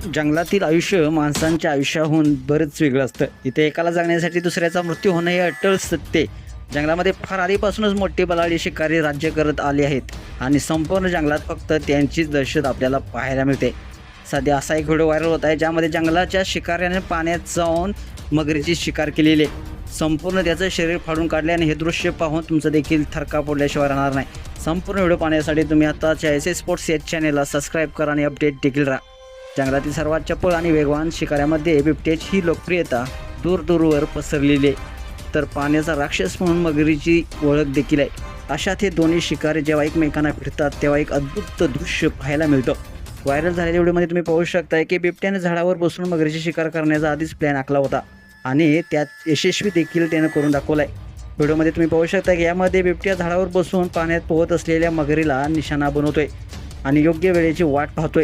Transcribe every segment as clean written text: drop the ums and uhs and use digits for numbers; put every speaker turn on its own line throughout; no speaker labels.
जंगलातील आयुष्य माणसांच्या आयुष्याहून बरंच वेगळं असतं. इथे एकाला जगण्यासाठी दुसऱ्याचा मृत्यू होणं हे अट्टल सत्य. जंगलामध्ये फार आधीपासूनच मोठे बलाढ्य शिकारी राज्य करत आले आहेत आणि संपूर्ण जंगलात फक्त त्यांचीच दहशत आपल्याला पाहायला मिळते. सध्या असा एक व्हिडिओ व्हायरल होत आहे ज्यामध्ये जंगलाच्या शिकाऱ्याने पाण्यात जाऊन मगरीची शिकार केलेली आहे. संपूर्ण त्याचं शरीर फाडून काढले आणि हे दृश्य पाहून तुमचं देखील थरका पडल्याशिवाय राहणार नाही. संपूर्ण व्हिडिओ पाहण्यासाठी तुम्ही आताच्या SS स्पोर्ट्स या चॅनेलला सबस्क्राईब करा आणि अपडेट देखील राहा. जंगलातील सर्वात चपळ आणि वेगवान शिकाऱ्यामध्ये बिबट्याची ही लोकप्रियता दूरदूरवर पसरलेली आहे, तर पाण्याचा राक्षस म्हणून मगरीची ओळख देखील आहे. अशात हे दोन्ही शिकारी जेव्हा एकमेकांना भिडतात तेव्हा एक अद्भुत दृश्य पाहायला मिळतं. व्हायरल झालेल्या व्हिडिओमध्ये तुम्ही पाहू शकता की बिबट्याने झाडावर बसून मगरीची शिकार करण्याचा आधीच प्लॅन आखला होता आणि त्यात यशस्वी देखील त्यानं करून दाखवला आहे. व्हिडिओमध्ये तुम्ही पाहू शकता की यामध्ये बिबट्या झाडावर बसून पाण्यात पोहत असलेल्या मगरीला निशाणा बनवतोय आणि योग्य वेळेची वाट पाहतोय.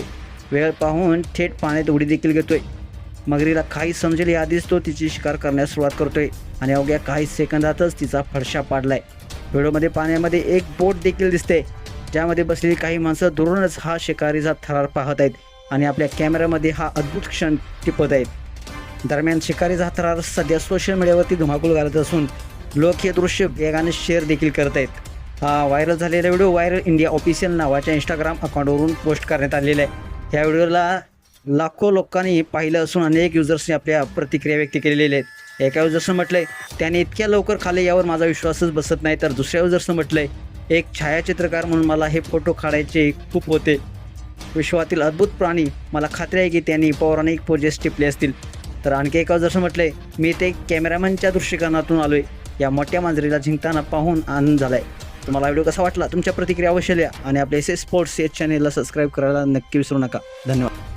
वेळ पाहून थेट पाण्यात उडी देखील घेतोय. मगरीला काही समजेल याआधीच तो तिची शिकार करण्यास सुरुवात करतोय आणि अवघ्या काही सेकंदातच तिचा फडशा पाडलाय. व्हिडिओमध्ये पाण्यामध्ये एक बोट देखील दिसते ज्यामध्ये बसलेली काही माणसं दुरूनच हा शिकारीचा थरार पाहत आहेत आणि आपल्या कॅमेऱ्यामध्ये हा अद्भुत क्षण टिपत आहेत. दरम्यान शिकारीचा थरार सध्या सोशल मीडियावरती धुमाकूळ घालत असून लोक हे दृश्य वेगाने शेअर देखील करत आहेत. हा व्हायरल झालेला व्हिडिओ व्हायरल इंडिया ऑफिशियल नावाच्या इंस्टाग्राम अकाउंटवरून पोस्ट करण्यात आलेला आहे. या व्हिडिओला लाखो लोकांनी पाहिलं असून अनेक युजर्सनी आपल्या प्रतिक्रिया व्यक्त केलेल्या आहेत. एका युजर्सनं म्हटलंय त्याने इतक्या लवकर खाल्ले यावर माझा विश्वासच बसत नाही, तर दुसऱ्या युजर्सनं म्हटलंय एक छायाचित्रकार म्हणून मला हे फोटो काढायचे खूप होते. विश्वातील अद्भुत प्राणी, मला खात्री आहे की त्यांनी पौराणिक पोजेस टिपले असतील. तर आणखी एका युजर्सनं म्हटलंय मी ते कॅमेरामॅनच्या दृष्टिकोनातून आलोय, या मोठ्या मांजरीला जिंकताना पाहून आनंद झालाय. तुम्हाला व्हिडिओ कसा वाटला तुमच्या प्रतिक्रिया अवश्य लिहा आणि आपल्या SS स्पोर्ट्स या चॅनेलला सबस्क्राईब करायला नक्की विसरू नका. धन्यवाद.